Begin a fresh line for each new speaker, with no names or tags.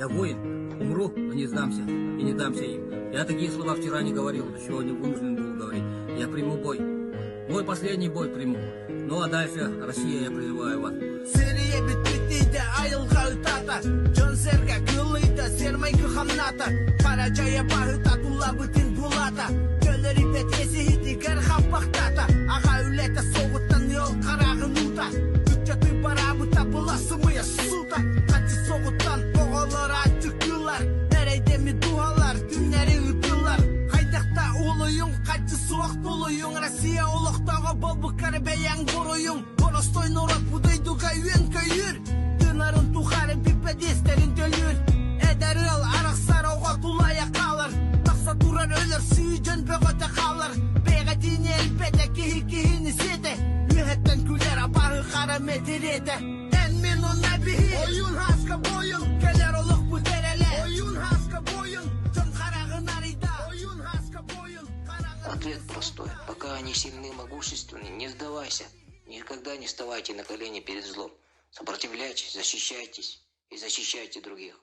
Я воин, умру, но не сдамся и не дамся им. Я такие слова вчера не говорил, сегодня вынужден был говорить. Я приму бой. Мой последний бой приму. Ну а дальше, Россия, я призываю вас.
Россия улуктагы бол букар бәяң буруюң Боростой нурат будайду кайвен кайыр Тынарын тухары пипедестерин төлүр Эдери ал араксар ого тулая калыр Такса турар өлөр сүйжөн бөгөтө калыр Бега дини элбете кихи-кихини сете Үхеттен күлер апагы кара метирете Эн мину набихи Оюн хаска бойын Келер олук бутереле Оюн хаска бойын Жон карагын арида Оюн хаска бойын
Ответ простой. Пока они сильны и могущественны, не сдавайся. Никогда не вставайте на колени перед злом. Сопротивляйтесь, защищайтесь и защищайте других.